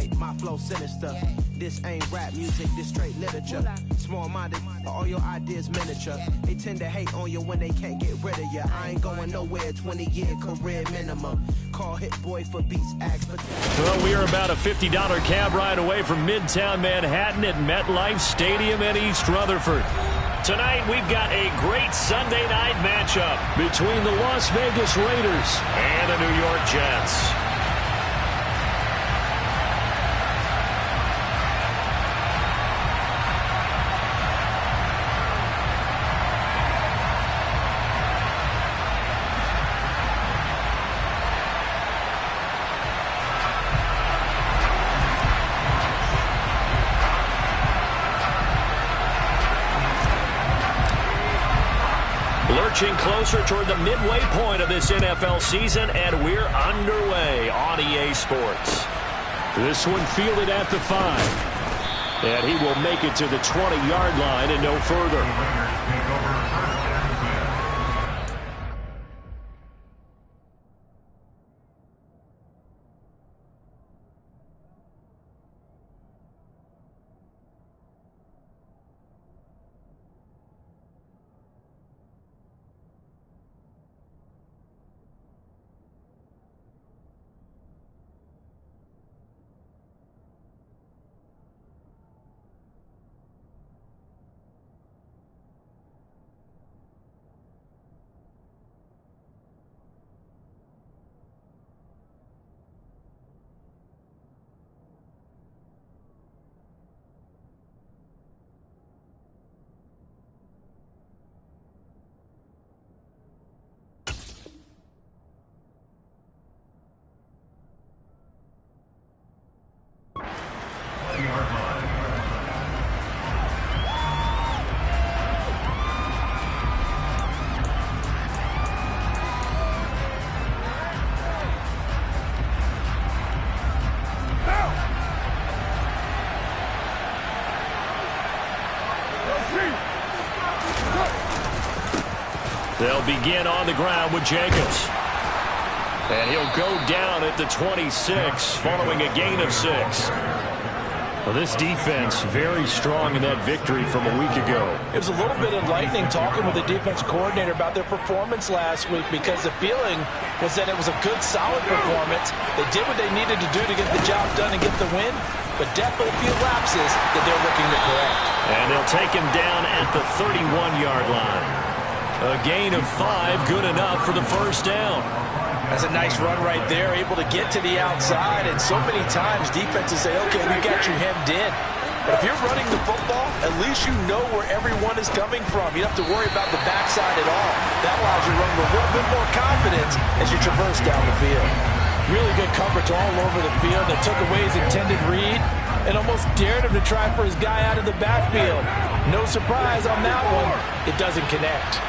tight, my flow sinister. This ain't rap music, this straight literature. Small-minded, all your ideas miniature. They tend to hate on you when they can't get rid of you. I ain't going nowhere, 20-year career minimum. Call Hit Boy for beats, ask for... Well, we are about a $50 cab ride away from Midtown Manhattan at MetLife Stadium in East Rutherford. Tonight, we've got a great Sunday night matchup between the Las Vegas Raiders and the New York Jets. Lurching closer toward the midway point of this NFL season, and we're underway on EA Sports. This one fielded at the 5. And he will make it to the 20-yard line and no further. They'll begin on the ground with Jacobs. And he'll go down at the 26 following a gain of 6. Well, this defense very strong in that victory from a week ago. It was a little bit enlightening talking with the defense coordinator about their performance last week, because the feeling was that it was a good, solid performance. They did what they needed to do to get the job done and get the win, but definitely a few lapses that they're looking to correct. And they'll take him down at the 31-yard line. A gain of 5, good enough for the first down. That's a nice run right there, able to get to the outside, and so many times defenses say, okay, we got you hemmed in. But if you're running the football, at least you know where everyone is coming from. You don't have to worry about the backside at all. That allows you to run with a little bit more confidence as you traverse down the field. Really good coverage all over the field that took away his intended read and almost dared him to try for his guy out of the backfield. No surprise on that one. It doesn't connect.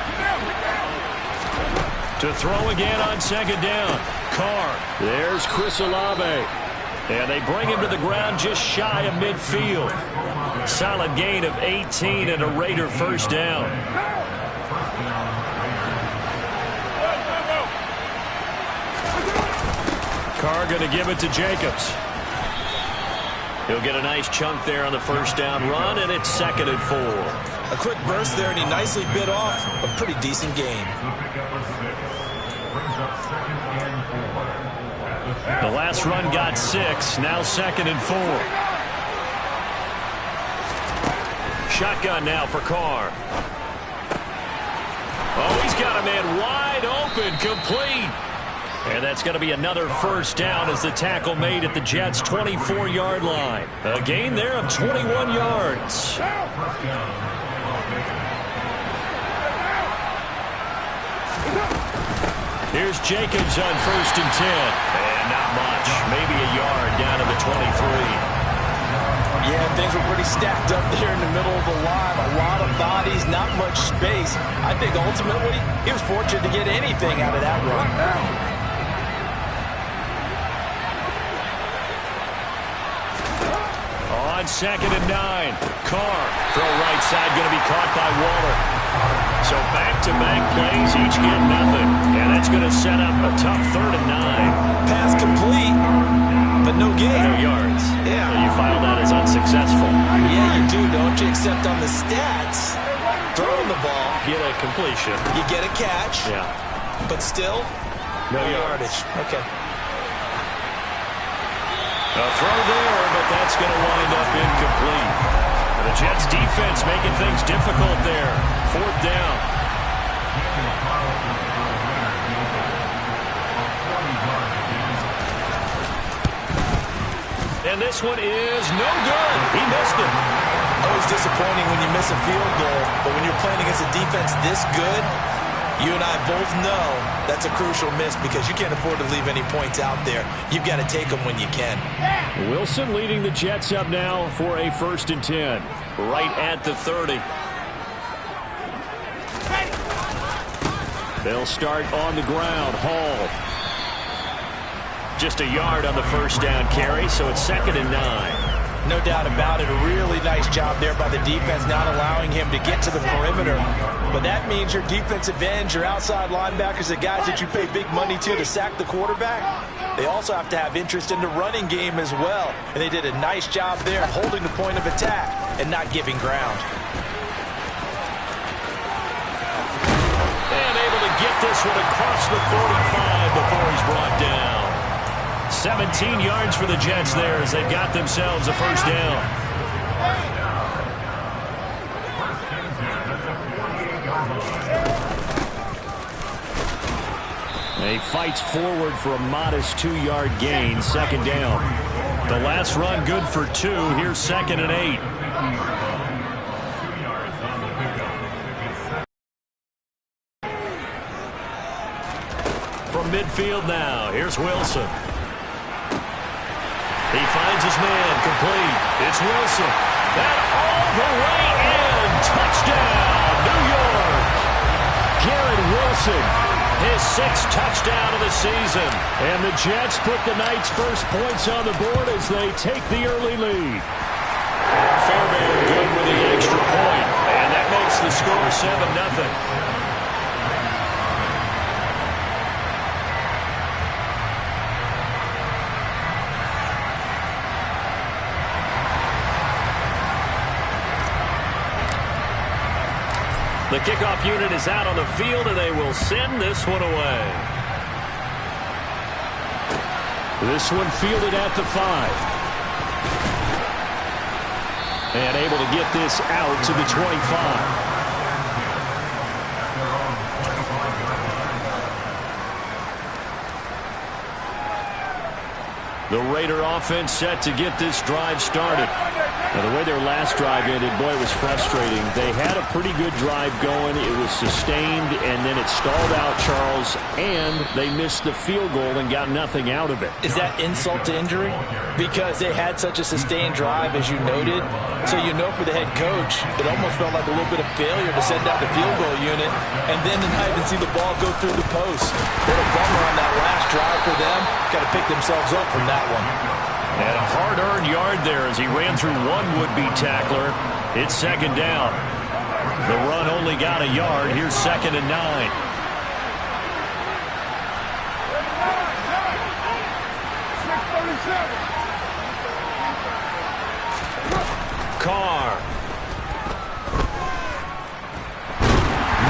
To throw again on second down. Carr. There's Chris Olave. And they bring him to the ground just shy of midfield. Solid gain of 18 and a Raider first down. Carr going to give it to Jacobs. He'll get a nice chunk there on the first down run, and it's 2nd and 4. A quick burst there, and he nicely bit off a pretty decent game. The last run got 6, now 2nd and 4. Shotgun now for Carr. Oh, he's got a man wide open, complete. And that's going to be another first down as the tackle made at the Jets' 24-yard line. A gain there of 21 yards. Here's Jacobs on 1st and 10. And not much. Maybe a yard down to the 23. Yeah, things were pretty stacked up there in the middle of the line. A lot of bodies, not much space. I think ultimately he was fortunate to get anything out of that run. On 2nd and 9. Carr. Throw right side going to be caught by Waller. So back-to-back plays, each get nothing. And that's going to set up a tough 3rd and 9. Pass complete, but no gain. No yards. fact, on the stats, throwing the ball. Get a completion. You get a catch. Yeah. But still, no yardage. Okay. A throw there, but that's going to wind up incomplete. And the Jets defense making things difficult there. 4th down. And this one is no good. He missed it. Always disappointing when you miss a field goal, but when you're playing against a defense this good, you and I both know that's a crucial miss because you can't afford to leave any points out there. You've got to take them when you can. Wilson leading the Jets up now for a 1st and 10. Right at the 30. They'll start on the ground. Hall. Just a yard on the 1st down carry, so it's 2nd and 9. No doubt about it. A really nice job there by the defense, not allowing him to get to the perimeter. But that means your defensive ends, your outside linebackers, the guys that you pay big money to sack the quarterback, they also have to have interest in the running game as well. And they did a nice job there holding the point of attack and not giving ground. And able to get this one across the 45 before he's brought down. 17 yards for the Jets there as they've got themselves a 1st down. He fights forward for a modest 2-yard gain. 2nd down. The last run good for 2. Here's 2nd and 8. From midfield now, here's Wilson. He finds his man, complete. It's Wilson. And all the way in. Touchdown, New York. Garrett Wilson, his 6th touchdown of the season. And the Jets put the night's first points on the board as they take the early lead. Fairbairn good with the extra point. And that makes the score 7-0. The kickoff unit is out on the field, and they will send this one away. This one fielded at the 5. And able to get this out to the 25. The Raider offense set to get this drive started. Now, the way their last drive ended, boy, it was frustrating. They had a pretty good drive going. It was sustained, and then it stalled out, Charles, and they missed the field goal and got nothing out of it. Is that insult to injury? Because they had such a sustained drive, as you noted. So you know for the head coach, it almost felt like a little bit of failure to send out the field goal unit and then to not even see the ball go through the post. What a bummer on that last drive for them. Got to pick themselves up from that one. And a hard-earned yard there as he ran through one would-be tackler. It's 2nd down. The run only got a yard. Here's 2nd and 9. Carr.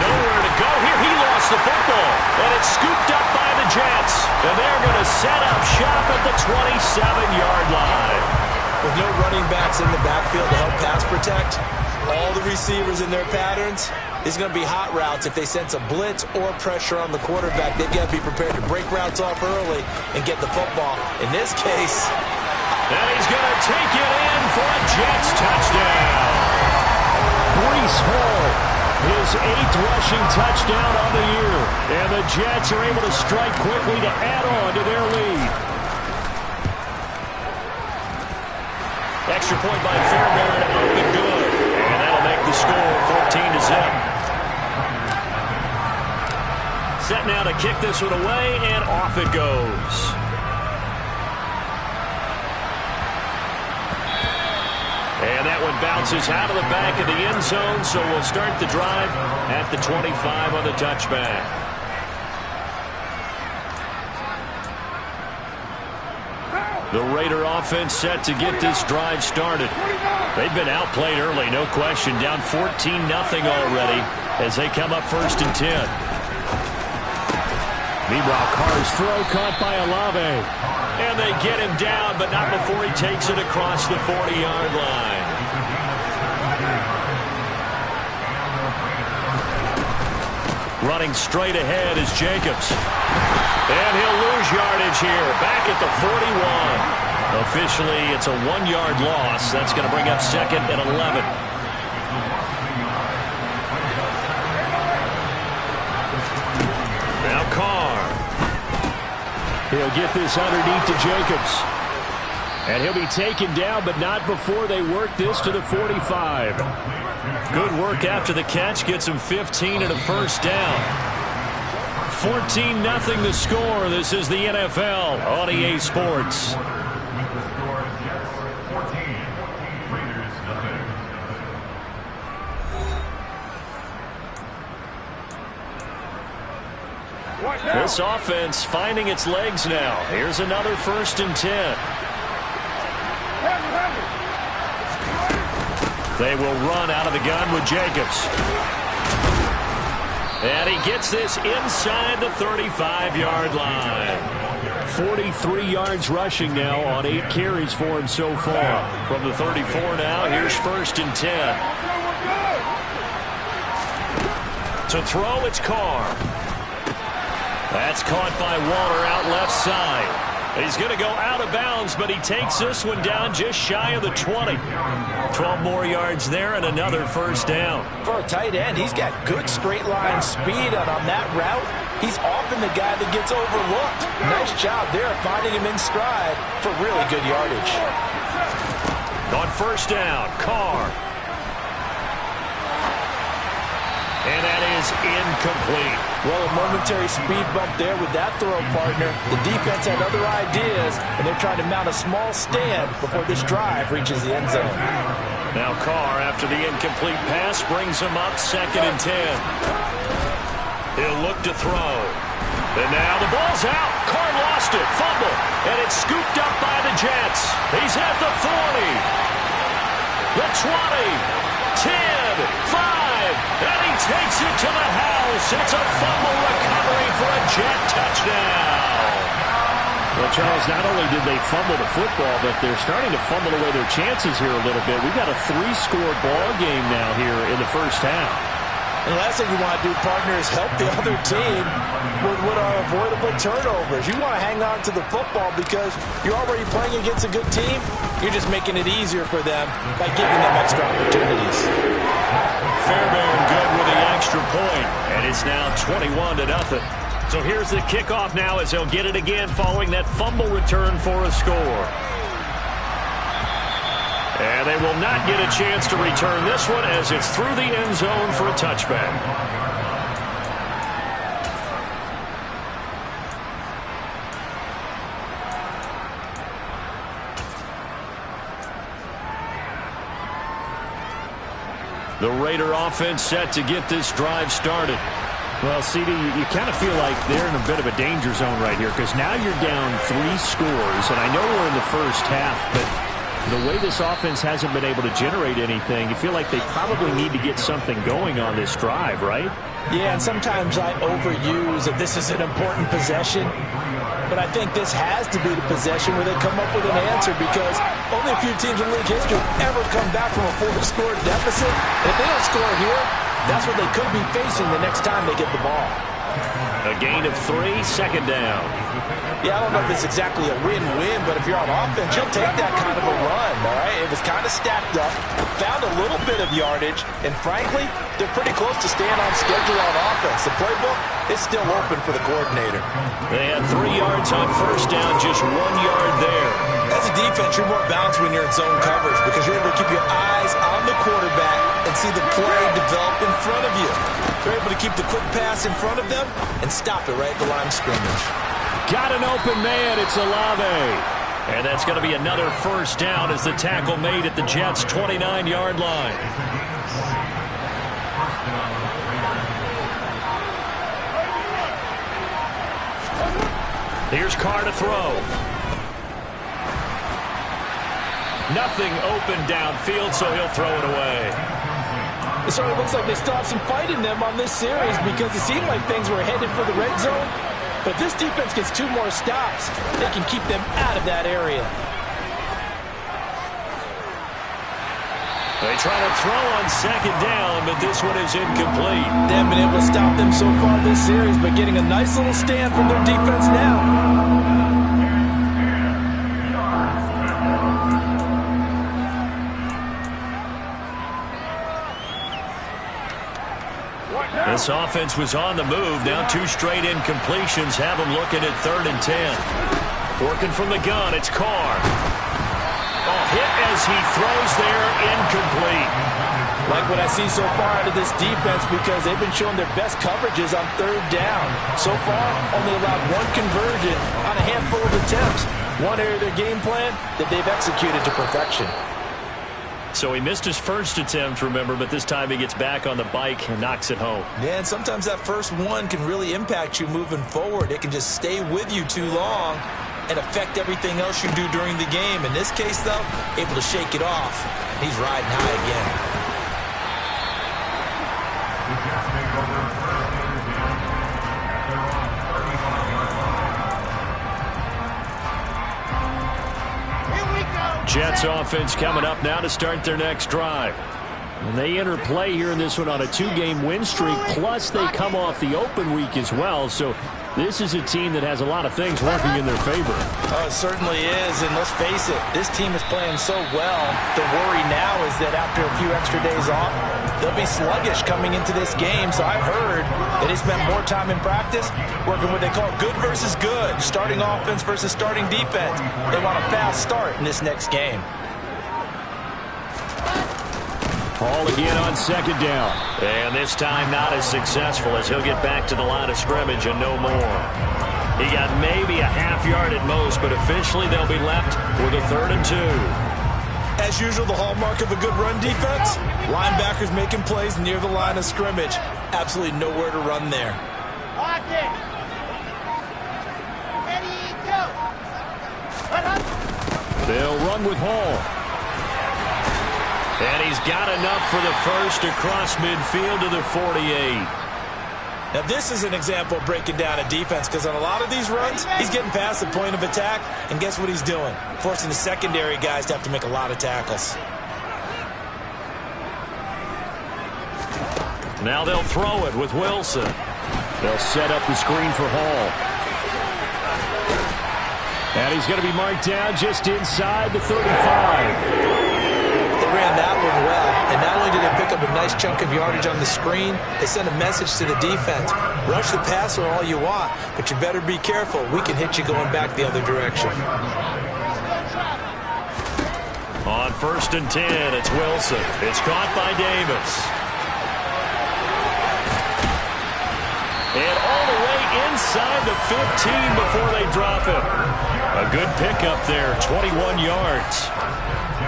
Nowhere to go here. He lost the football. And it's scooped up by the Jets. And they're going to set up shop at the 27-yard line. With no running backs in the backfield to help pass protect, all the receivers in their patterns, it's going to be hot routes. If they sense a blitz or pressure on the quarterback, they've got to be prepared to break routes off early and get the football. In this case, and he's going to take it in for a Jets touchdown. Breece Hall, his 8th rushing touchdown on the year. And the Jets are able to strike quickly to add on to their lead. Extra point by Fairbairn, up and good. And that'll make the score 14-0. Set now to kick this one away, and off it goes. And that one bounces out of the back of the end zone, so we'll start the drive at the 25 on the touchback. The Raider offense set to get this drive started. They've been outplayed early, no question. Down 14-0 already as they come up 1st and 10. Meanwhile, Carr's throw caught by Olave. And they get him down, but not before he takes it across the 40-yard line. Running straight ahead is Jacobs. And he'll lose yardage here, back at the 41. Officially, it's a 1-yard loss. That's going to bring up 2nd and 11. Now Carr. He'll get this underneath to Jacobs. And he'll be taken down, but not before they work this to the 45. Good work after the catch. Gets him 15 and a first down. 14-0 the score. This is the NFL on EA Sports. This offense finding its legs now. Here's another 1st and 10. They will run out of the gun with Jacobs. And he gets this inside the 35-yard line. 43 yards rushing now on 8 carries for him so far. From the 34 now, here's 1st and 10. To throw, it's Carr. That's caught by Waller out left side. He's going to go out of bounds, but he takes this one down just shy of the 20. 12 more yards there and another first down. For a tight end, he's got good straight line speed, and on that route, he's often the guy that gets overlooked. Nice job there finding him in stride for really good yardage. On first down, Carr. And that is incomplete. Well, a momentary speed bump there with that throw, partner. The defense had other ideas, and they're trying to mount a small stand before this drive reaches the end zone. Now Carr, after the incomplete pass, brings him up 2nd and 10. He'll look to throw. And now the ball's out. Carr lost it. Fumble. And it's scooped up by the Jets. He's at the 40. The 20. 10. 5. And he takes it to the house. It's a fumble recovery for a Jet touchdown. Well, Charles, not only did they fumble the football, but they're starting to fumble away their chances here a little bit. We've got a 3-score ball game now here in the first half. And the last thing you want to do, partner, is help the other team with what are avoidable turnovers. You want to hang on to the football because you're already playing against a good team. You're just making it easier for them by giving them extra opportunities. Fairbairn good with the extra point, and it's now 21-0. So here's the kickoff now as they'll get it again following that fumble return for a score. And they will not get a chance to return this one as it's through the end zone for a touchback. The Raider offense set to get this drive started. Well, CD, you kind of feel like they're in a bit of a danger zone right here because now you're down 3 scores, and I know we're in the first half, but the way this offense hasn't been able to generate anything, you feel like they probably need to get something going on this drive, right? Yeah, and sometimes I overuse that this is an important possession, but I think this has to be the possession where they come up with an answer because only a few teams in league history ever come back from a 4-score deficit. And if they don't score here, that's what they could be facing the next time they get the ball. A gain of 3, 2nd down. Yeah, I don't know if it's exactly a win-win, but if you're on offense, you'll take that kind of a run, all right? It was kind of stacked up, found a little bit of yardage, and frankly, they're pretty close to staying on schedule on offense. The playbook is still open for the coordinator. They had 3 yards on first down, just 1 yard there. As a defense, you're more balanced when you're in zone coverage because you're able to keep your eyes on the quarterback and see the play develop in front of you. You're able to keep the quick pass in front of them and stop it right at the line of scrimmage. Got an open man, it's Olave. And that's going to be another first down as the tackle made at the Jets' 29-yard line. Here's Carr to throw. Nothing open downfield, so he'll throw it away. It certainly looks like they still have some fight in them on this series because it seemed like things were headed for the red zone. But this defense gets 2 more stops. They can keep them out of that area. They try to throw on 2nd down, but this one is incomplete. They haven't been able to stop them so far this series, but getting a nice little stand from their defense now. This offense was on the move. Now 2 straight incompletions have them looking at 3rd and 10. Working from the gun, it's Carr. Oh, hit as he throws there, incomplete. Like what I see so far out of this defense because they've been showing their best coverages on 3rd down. So far, only allowed 1 conversion on a handful of attempts. One area of their game plan that they've executed to perfection. So he missed his first attempt, remember, but this time he gets back on the bike and knocks it home. Yeah, and sometimes that first one can really impact you moving forward. It can just stay with you too long and affect everything else you do during the game. In this case, though, able to shake it off. He's riding high again. Jets offense coming up now to start their next drive. And they enter play here in this one on a 2-game win streak, plus they come off the open week as well. So this is a team that has a lot of things working in their favor. Oh, it certainly is, and let's face it, this team is playing so well. The worry now is that after a few extra days off, they'll be sluggish coming into this game. So I've heard that they spent more time in practice working what they call good versus good, starting offense versus starting defense. They want a fast start in this next game. Ball again on 2nd down. And this time not as successful as he'll get back to the line of scrimmage and no more. He got maybe a half yard at most, but officially they'll be left with a 3rd and 2. As usual, the hallmark of a good run defense, linebackers making plays near the line of scrimmage. Absolutely nowhere to run there. They'll run with Hall. And he's got enough for the first across midfield to the 48. Now, this is an example of breaking down a defense because on a lot of these runs, he's getting past the point of attack, and guess what he's doing? Forcing the secondary guys to have to make a lot of tackles. Now they'll throw it with Wilson. They'll set up the screen for Hall. And he's going to be marked down just inside the 35. Ran that one well, and not only did they pick up a nice chunk of yardage on the screen, they sent a message to the defense. Rush the passer all you want, but you better be careful. We can hit you going back the other direction. On 1st and 10, it's Wilson. It's caught by Davis. And all the way inside the 15 before they drop it. A good pickup there, 21 yards.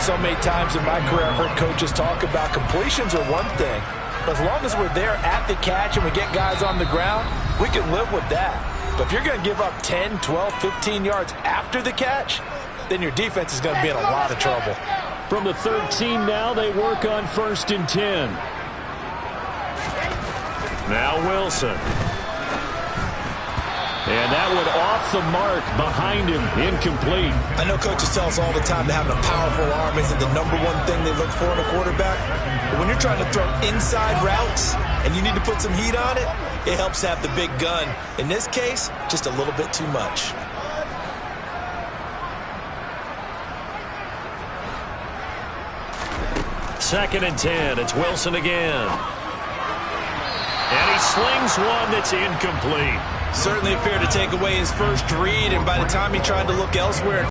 So many times in my career I've heard coaches talk about completions are one thing, but as long as we're there at the catch and we get guys on the ground, we can live with that. But if you're going to give up 10, 12, 15 yards after the catch, then your defense is going to be in a lot of trouble. From the 13 now, they work on 1st and 10. Now Wilson. And that one off the mark behind him, incomplete. I know coaches tell us all the time that having a powerful arm isn't the #1 thing they look for in a quarterback. But when you're trying to throw inside routes and you need to put some heat on it, it helps have the big gun. In this case, just a little bit too much. Second and 10, it's Wilson again. And he slings one that's incomplete. Certainly appeared to take away his first read, and by the time he tried to look elsewhere,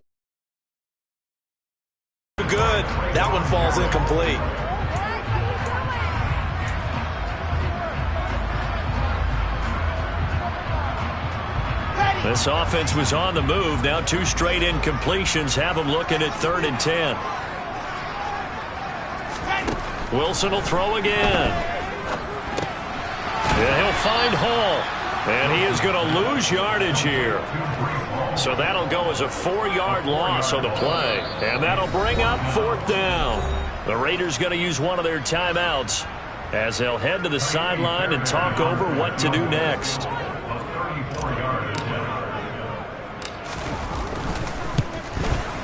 good, that one falls incomplete. This offense was on the move. Now 2 straight incompletions have them looking at 3rd and 10. Wilson will throw again. And he'll find Hall. And he is going to lose yardage here. So that'll go as a 4-yard loss on the play. And that'll bring up 4th down. The Raiders going to use one of their timeouts as they'll head to the sideline and talk over what to do next.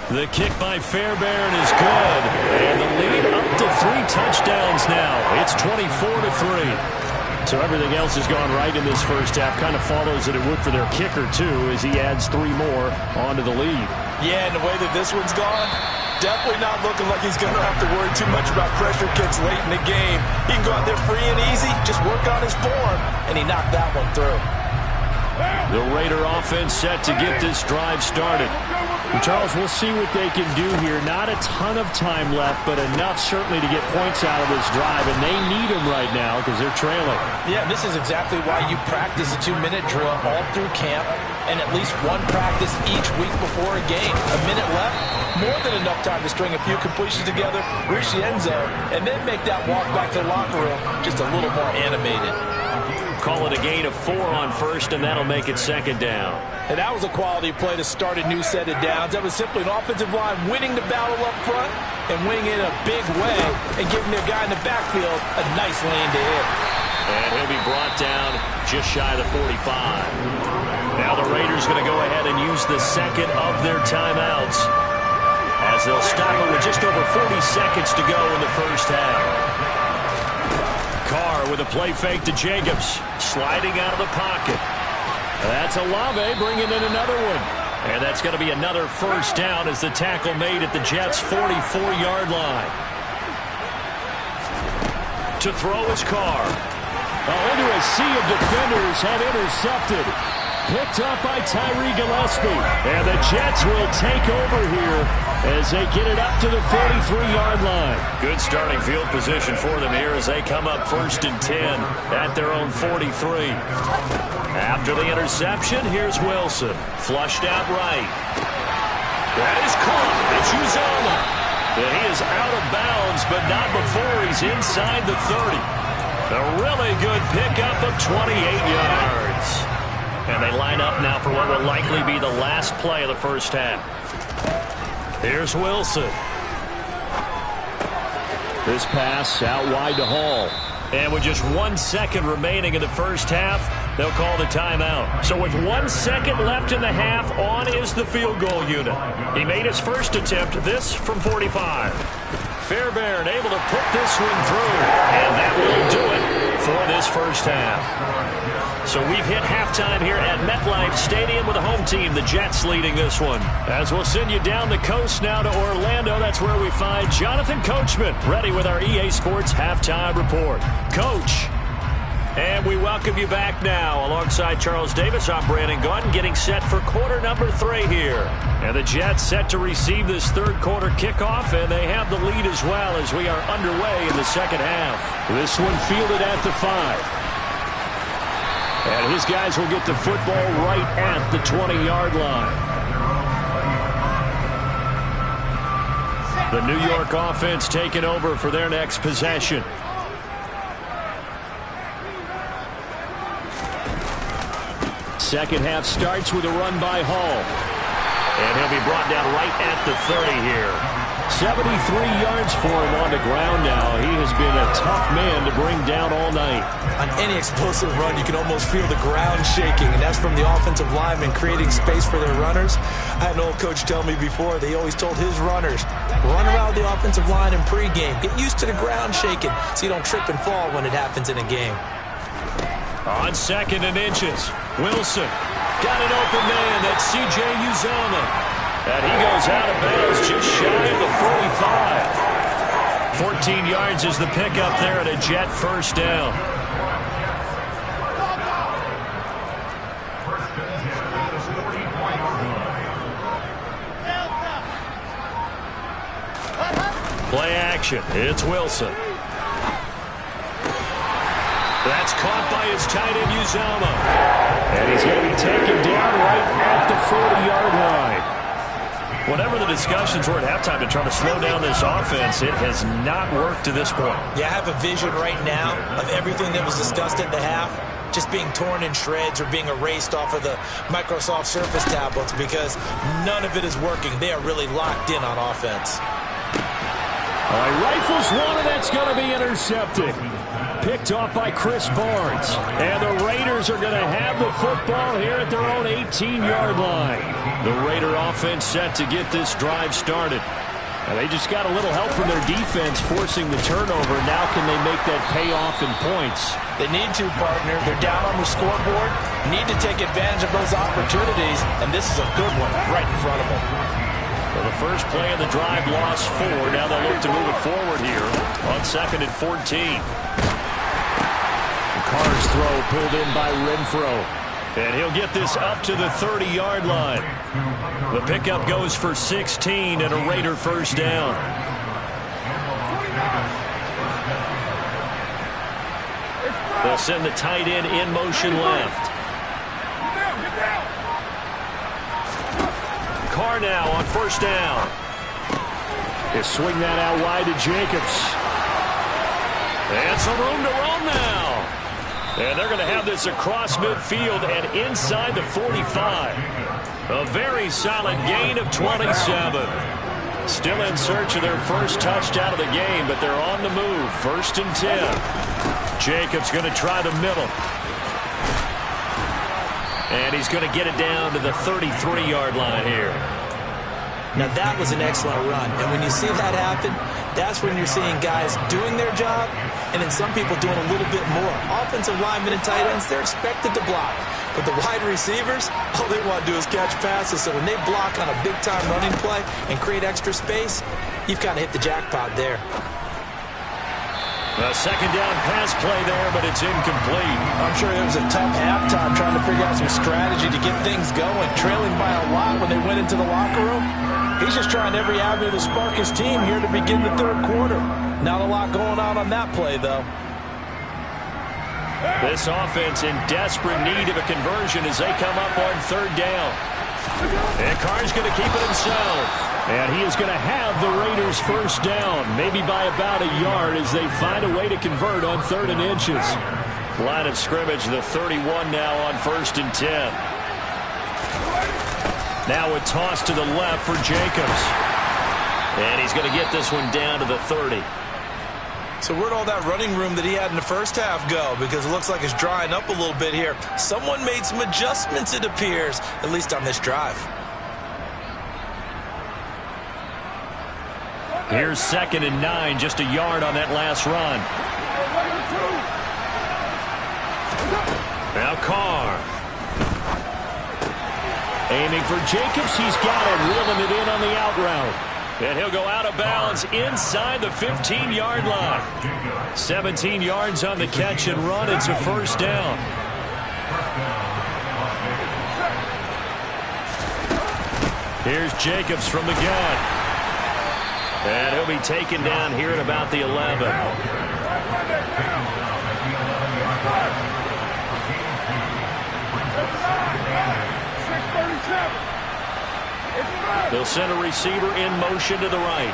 The kick by Fairbairn is good. And the lead up to 3 touchdowns now. It's 24-3. So everything else has gone right in this first half. Kind of follows that it would for their kicker, too, as he adds 3 more onto the lead. Yeah, and the way that this one's gone, definitely not looking like he's going to have to worry too much about pressure kicks late in the game. He can go out there free and easy, just work on his form, and he knocked that one through. The Raider offense set to get this drive started. And Charles, we'll see what they can do here. Not a ton of time left, but enough certainly to get points out of this drive, and they need them right now because they're trailing. Yeah, this is exactly why you practice a 2-minute drill all through camp and at least one practice each week before a game. A minute left, more than enough time to string a few completions together, reach the end zone, and then make that walk back to the locker room just a little more animated. Call it a gain of 4 on first, and that'll make it 2nd down. And that was a quality play to start a new set of downs. That was simply an offensive line winning the battle up front and winning in a big way and giving their guy in the backfield a nice lane to hit. And he'll be brought down just shy of the 45. Now the Raiders going to go ahead and use the second of their timeouts as they'll stop it with just over 40 seconds to go in the first half. Carr with a play fake to Jacobs, sliding out of the pocket. That's Olave bringing in another one. And that's going to be another first down as the tackle made at the Jets' 44-yard line. To throw is Carr. Into a sea of defenders and intercepted. Picked up by Tyree Gillespie. And the Jets will take over here as they get it up to the 43-yard line. Good starting field position for them here as they come up 1st and 10 at their own 43. After the interception, here's Wilson. Flushed out right. That is caught. It's Uzomah. And he is out of bounds, but not before he's inside the 30. A really good pickup of 28 yards. And they line up now for what will likely be the last play of the first half. Here's Wilson. This pass out wide to Hall. And with just 1 second remaining in the first half, they'll call the timeout. So with 1 second left in the half, on is the field goal unit. He made his first attempt, this from 45. Fairbairn able to put this one through. And that will do it for this first half. So we've hit halftime here at MetLife Stadium with the home team, the Jets, leading this one. As we'll send you down the coast now to Orlando, that's where we find Jonathan Coachman, ready with our EA Sports Halftime Report. Coach, and we welcome you back now. Alongside Charles Davis, I'm Brandon Gaudin, getting set for quarter number 3 here. And the Jets set to receive this third quarter kickoff, and they have the lead as well as we are underway in the second half. This one fielded at the 5. And his guys will get the football right at the 20-yard line. The New York offense taking over for their next possession. Second half starts with a run by Hall. And he'll be brought down right at the 30 here. 73 yards for him on the ground now. He has been a tough man to bring down all night. On any explosive run, you can almost feel the ground shaking, and that's from the offensive linemen creating space for their runners. I had an old coach tell me before, they always told his runners, run around the offensive line in pregame. Get used to the ground shaking so you don't trip and fall when it happens in a game. On 2nd and inches, Wilson got an open man. That's C.J. Uzomah. And he goes out of bounds just shy of the 45. 14 yards is the pickup there, and a Jet first down. Play action. It's Wilson. That's caught by his tight end, Uzomah. And he's going to be taken down right at the 40-yard line. Whatever the discussions were at halftime to try to slow down this offense, it has not worked to this point. Yeah, I have a vision right now of everything that was discussed at the half just being torn in shreds or being erased off of the Microsoft Surface tablets because none of it is working. They are really locked in on offense. All right, rifles one, and that's going to be intercepted. Picked off by Chris Barnes. And the Raiders are going to have the football here at their own 18-yard line. The Raider offense set to get this drive started. And they just got a little help from their defense forcing the turnover. Now can they make that pay off in points? They need to, partner. They're down on the scoreboard. Need to take advantage of those opportunities. And this is a good one right in front of them. Well, the first play of the drive lost 4. Now they'll look to move it forward here on 2nd and 14. Carr's throw pulled in by Renfro. And he'll get this up to the 30-yard line. The pickup goes for 16 and a Raider first down. They'll send the tight end in motion left. Carr now on first down. He'll swing that out wide to Jacobs. And some room to roam now. And they're going to have this across midfield and inside the 45. A very solid gain of 27. Still in search of their first touchdown of the game, but they're on the move. 1st and 10. Jacobs going to try the middle. And he's going to get it down to the 33-yard line here. Now that was an excellent run. And when you see that happen, that's when you're seeing guys doing their job and then some people doing a little bit more. Offensive linemen and tight ends, they're expected to block. But the wide receivers, all they want to do is catch passes. So when they block on a big-time running play and create extra space, you've kind of hit the jackpot there. A second down pass play there, but it's incomplete. I'm sure it was a tough halftime trying to figure out some strategy to get things going. Trailing by a lot when they went into the locker room. He's just trying every avenue to spark his team here to begin the 3rd quarter. Not a lot going on that play, though. This offense in desperate need of a conversion as they come up on 3rd down. And Carr's going to keep it himself. And he is going to have the Raiders first down, maybe by about a yard as they find a way to convert on 3rd and inches. Line of scrimmage, the 31 now on 1st and 10. Now a toss to the left for Jacobs. And he's going to get this one down to the 30. So where'd all that running room that he had in the first half go? Because it looks like it's drying up a little bit here. Someone made some adjustments, it appears, at least on this drive. Here's 2nd and 9, just a yard on that last run. Now Carr. Aiming for Jacobs, he's got it, reeling it in on the out route. And he'll go out of bounds inside the 15-yard line. 17 yards on the catch and run. It's a first down. Here's Jacobs from the gun. And he'll be taken down here at about the 11. They'll send a receiver in motion to the right.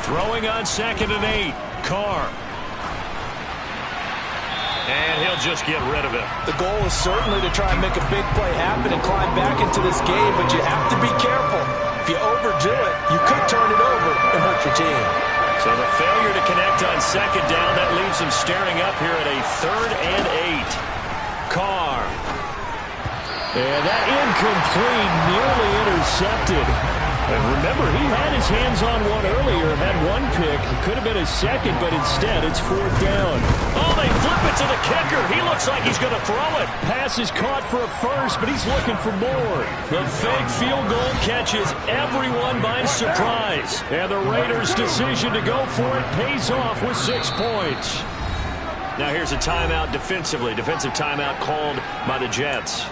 Throwing on 2nd and 8. Carr. And he'll just get rid of it. The goal is certainly to try and make a big play happen and climb back into this game, but you have to be careful. If you overdo it, you could turn it over and hurt your team. So the failure to connect on 2nd down, that leaves them staring up here at a 3rd and 8. Carr. And that incomplete, nearly intercepted. And remember, he had his hands on one earlier, had one pick. Could have been a second, but instead it's 4th down. Oh, they flip it to the kicker. He looks like he's going to throw it. Pass is caught for a first, but he's looking for more. The fake field goal catches everyone by surprise. And the Raiders' decision to go for it pays off with 6 points. Now here's a timeout defensively. Defensive timeout called by the Jets.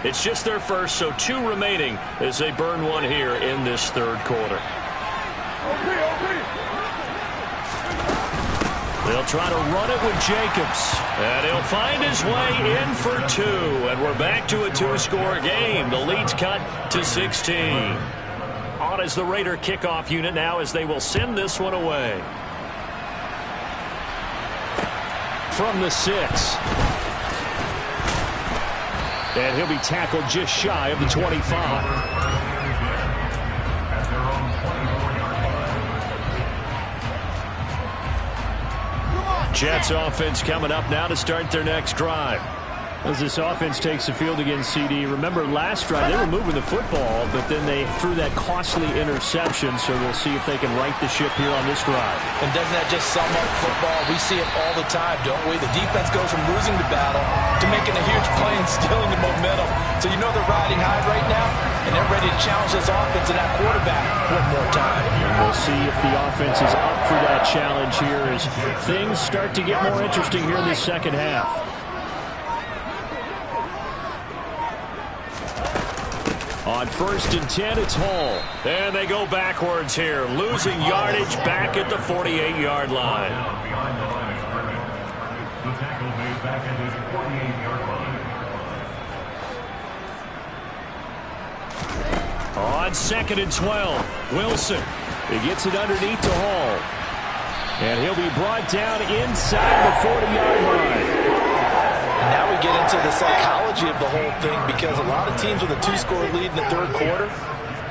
It's just their first, so 2 remaining as they burn one here in this 3rd quarter. They'll try to run it with Jacobs. And he'll find his way in for 2. And we're back to a 2-score game. The lead's cut to 16. on as the Raider kickoff unit now as they will send this one away. From the 6. And he'll be tackled just shy of the 25. Jets offense coming up now to start their next drive. As this offense takes the field against CD, remember last drive they were moving the football, but then they threw that costly interception, so we'll see if they can right the ship here on this drive. And doesn't that just sum up football? We see it all the time, don't we? The defense goes from losing the battle to making a huge play and stealing the momentum. So you know they're riding high right now, and they're ready to challenge this offense and that quarterback one more time. And we'll see if the offense is up for that challenge here as things start to get more interesting here in the second half. On 1st and 10, it's Hall. And they go backwards here, losing yardage back at the 48-yard line. On 2nd and 12, Wilson. He gets it underneath to Hall. And he'll be brought down inside the 40-yard line. And now we get into the psychology of the whole thing, because a lot of teams with a 2-score lead in the third quarter,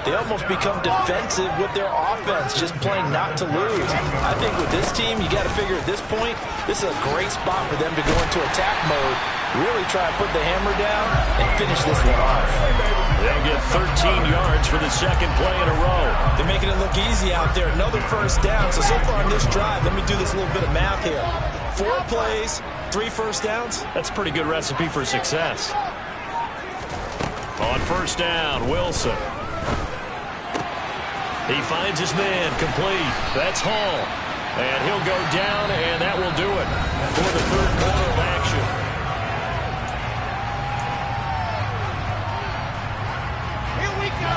they almost become defensive with their offense, just playing not to lose. I think with this team, you got to figure at this point, this is a great spot for them to go into attack mode, really try and put the hammer down and finish this one off. They'll get 13 yards for the second play in a row. They're making it look easy out there. Another first down. So far in this drive, let me do this little bit of math here. 4 plays, 3 first downs. That's a pretty good recipe for success. On 1st down, Wilson. He finds his man complete. That's Hall. And he'll go down, and that will do it for the third quarter of action.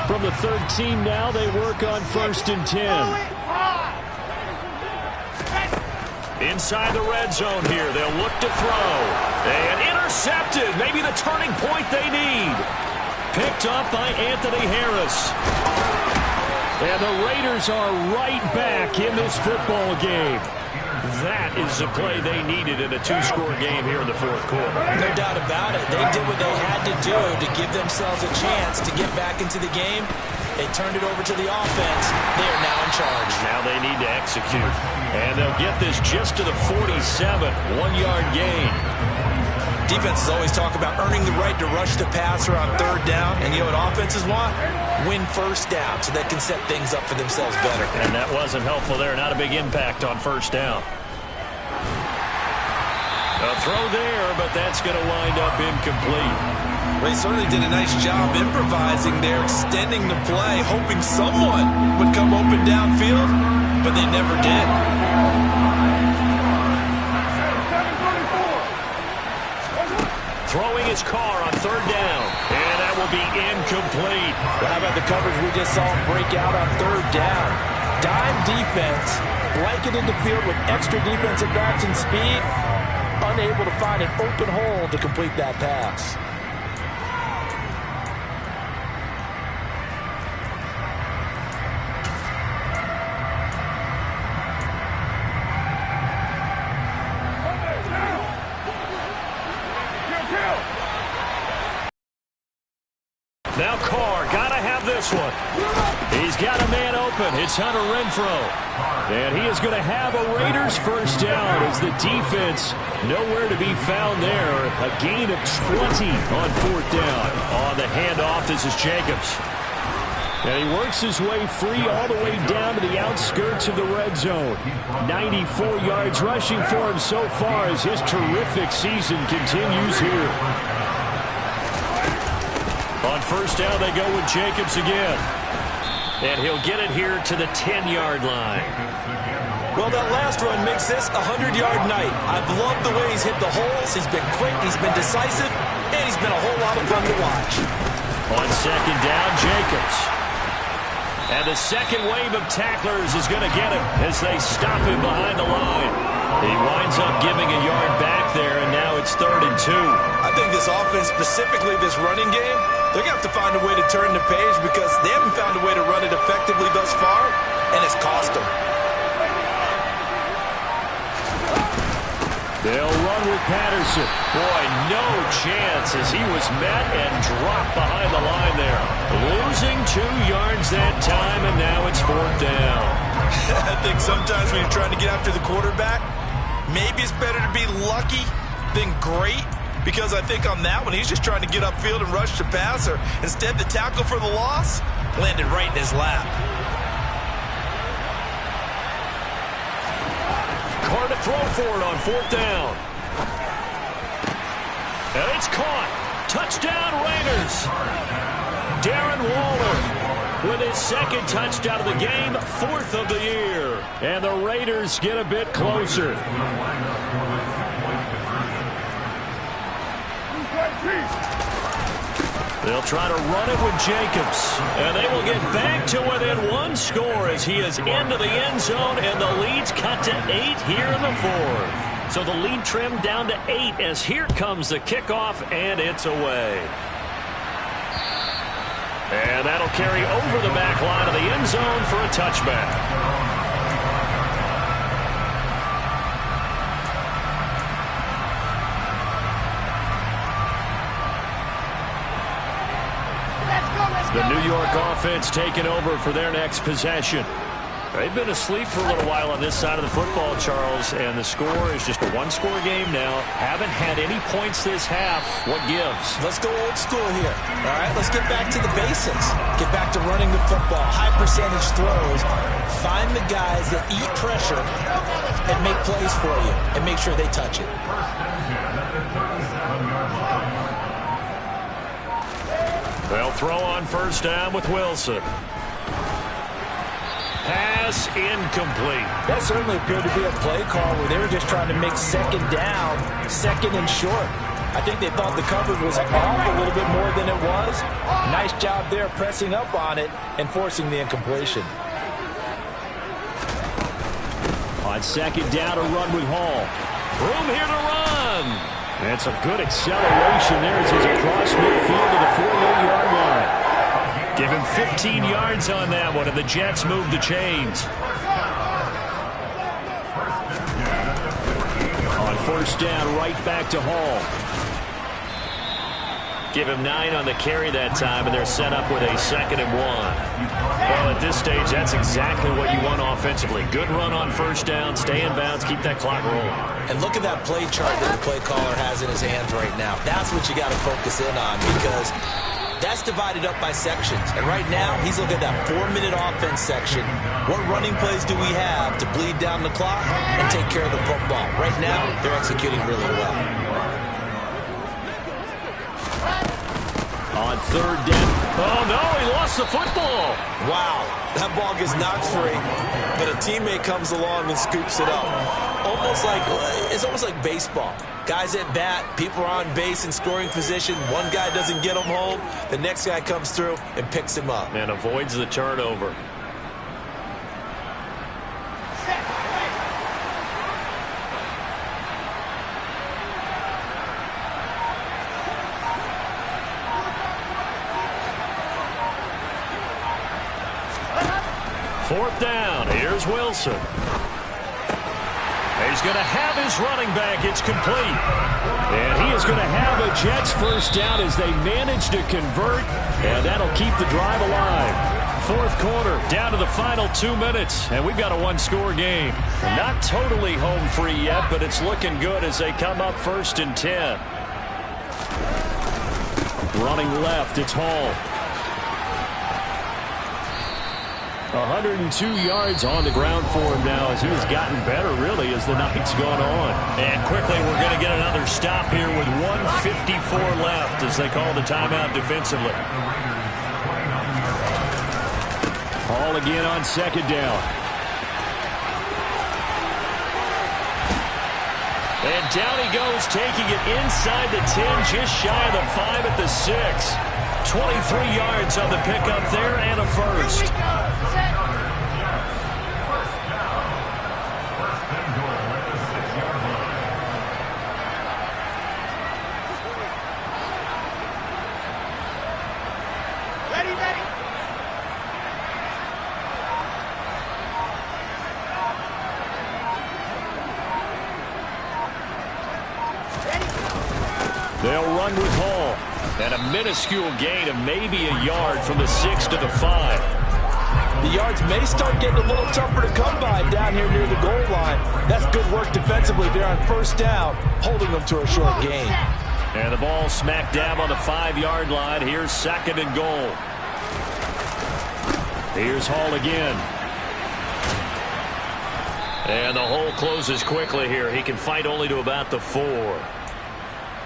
From the 13 now, they work on 1st and 10. Inside the red zone here, they'll look to throw. And intercepted, maybe the turning point they need. Picked up by Anthony Harris. And the Raiders are right back in this football game. That is the play they needed in a 2-score game here in the fourth quarter. No doubt about it. They did what they had to do to give themselves a chance to get back into the game. They turned it over to the offense. They are now in charge. Now they need to execute. And they'll get this just to the 47, 1-yard gain. Defenses always talk about earning the right to rush the passer on 3rd down. And you know what offenses want? Win 1st down so they can set things up for themselves better. And that wasn't helpful there. Not a big impact on 1st down. A throw there, but that's going to wind up incomplete. They certainly did a nice job improvising there, extending the play, hoping someone would come open downfield, but they never did. Throwing his car on 3rd down, and that will be incomplete. Well, how about the coverage we just saw break out on 3rd down? Dime defense, blanketed the field with extra defensive backs and speed, unable to find an open hole to complete that pass. Now Carr, gotta have this one. He's got a man open. It's Hunter Renfrow. And he is going to have a Raiders 1st down as the defense nowhere to be found there. A gain of 20 on 4th down. On the handoff, this is Jacobs. And he works his way free all the way down to the outskirts of the red zone. 94 yards rushing for him so far as his terrific season continues here. On 1st down, they go with Jacobs again. And he'll get it here to the 10-yard line. Well, that last run makes this a 100-yard night. I've loved the way he's hit the holes. He's been quick, he's been decisive, and he's been a whole lot of fun to watch. On 2nd down, Jacobs. And the second wave of tacklers is going to get him as they stop him behind the line. He winds up giving a yard back there, and now it's 3rd and 2. I think this offense, specifically this running game, they're going to have to find a way to turn the page because they haven't found a way to run it effectively thus far, and it's cost them. They'll run with Patterson. Boy, no chance as he was met and dropped behind the line there. Losing 2 yards that time, and now it's 4th down. I think sometimes when you're trying to get after the quarterback, maybe it's better to be lucky than great, because I think on that one, he's just trying to get upfield and rush the passer. Instead, the tackle for the loss landed right in his lap. Carr to throw for it on 4th down. And it's caught. Touchdown, Raiders. Darren Waller with his 2nd touchdown of the game, 4th of the year. And the Raiders get a bit closer. They'll try to run it with Jacobs. And they will get back to within 1 score as he is into the end zone, and the lead's cut to 8 here in the 4th. So the lead trimmed down to 8 as here comes the kickoff, and it's away. And that'll carry over the back line of the end zone for a touchback. The New York offense taking over for their next possession. They've been asleep for a little while on this side of the football, Charles, and the score is just a 1-score game now. Haven't had any points this half. What gives? Let's go old school here. All right, let's get back to the basics. Get back to running the football, high percentage throws. Find the guys that eat pressure and make plays for you and make sure they touch it. They'll throw on 1st down with Wilson. Pass incomplete. That certainly appeared to be a play call where they were just trying to make 2nd down, 2nd and short. I think they thought the coverage was off a little bit more than it was. Nice job there pressing up on it and forcing the incompletion. On 2nd down, a run with Hall. Room here to run. That's a good acceleration there as he's across midfield to the 48-yard line. Give him 15 yards on that one, and the Jets move the chains. On 1st down, right back to Hall. Give him 9 on the carry that time, and they're set up with a 2nd and 1. Well, at this stage, that's exactly what you want offensively. Good run on 1st down, stay in bounds, keep that clock rolling. And look at that play chart that the play caller has in his hands right now. That's what you got to focus in on, because that's divided up by sections. And right now, he's looking at that 4-minute offense section. What running plays do we have to bleed down the clock and take care of the football? Right now, they're executing really well. On 3rd down. Oh, no, he lost the football. Wow, that ball gets knocked free, but a teammate comes along and scoops it up. It's almost like baseball. Guys at bat, people are on base in scoring position. One guy doesn't get him home. The next guy comes through and picks him up. And avoids the turnover. Fourth down. Here's Wilson. He's going to have his running back. It's complete. And he is going to have a Jets first down as they manage to convert. And that'll keep the drive alive. Fourth quarter, down to the final 2 minutes. And we've got a 1-score game. Not totally home free yet, but it's looking good as they come up 1st and 10. Running left, it's Hall. 102 yards on the ground for him now as he has gotten better, really, as the night's gone on. And quickly, we're going to get another stop here with 1:54 left as they call the timeout defensively. Hall again on 2nd down. And down he goes, taking it inside the 10, just shy of the 5 at the 6. 23 yards on the pickup there and a first. They'll run with Hall. And a minuscule gain of maybe a yard from the 6 to the 5. The yards may start getting a little tougher to come by down here near the goal line. That's good work defensively there on first down, holding them to a short gain. And the ball smack dab on the 5-yard line. Here's 2nd and goal. Here's Hall again. And the hole closes quickly here. He can fight only to about the 4.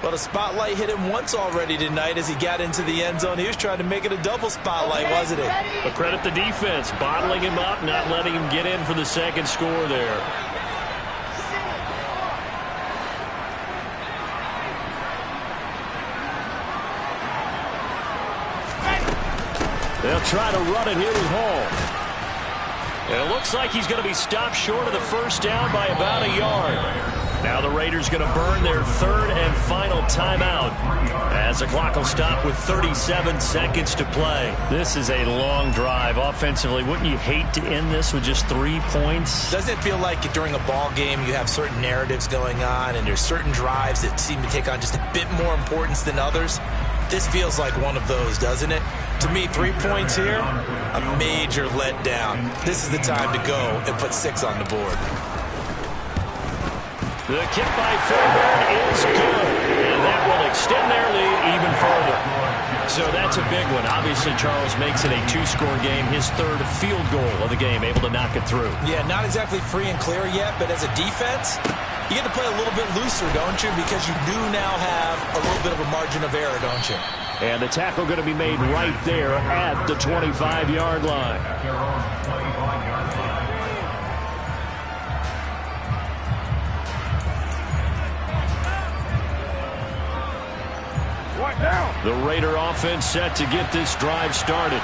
Well, the spotlight hit him once already tonight as he got into the end zone. He was trying to make it a double spotlight, wasn't it? But credit the defense, bottling him up, not letting him get in for the second score there. They'll try to run it here with Hall. And it looks like he's going to be stopped short of the first down by about a yard. Now the Raiders going to burn their 3rd and final timeout as the clock will stop with 37 seconds to play. This is a long drive offensively. Wouldn't you hate to end this with just 3 points? Doesn't it feel like during a ball game you have certain narratives going on and there's certain drives that seem to take on just a bit more importance than others? This feels like one of those, doesn't it? To me, 3 points here, a major letdown. This is the time to go and put 6 on the board. The kick by Fairbairn is good, and that will extend their lead even further. So that's a big one. Obviously, Charles makes it a 2-score game, his 3rd field goal of the game, able to knock it through. Yeah, not exactly free and clear yet, but as a defense, you get to play a little bit looser, don't you? Because you do now have a little bit of a margin of error, don't you? And the tackle going to be made right there at the 25-yard line. The Raider offense set to get this drive started.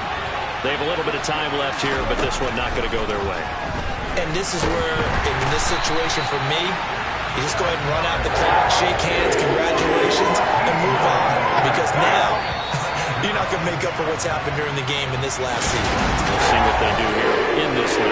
They have a little bit of time left here, but this one not going to go their way. And this is where, in this situation for me, you just go ahead and run out the clock, shake hands, congratulations, and move on. Because now, you're not going to make up for what's happened during the game in this last season. We'll see what they do here in this last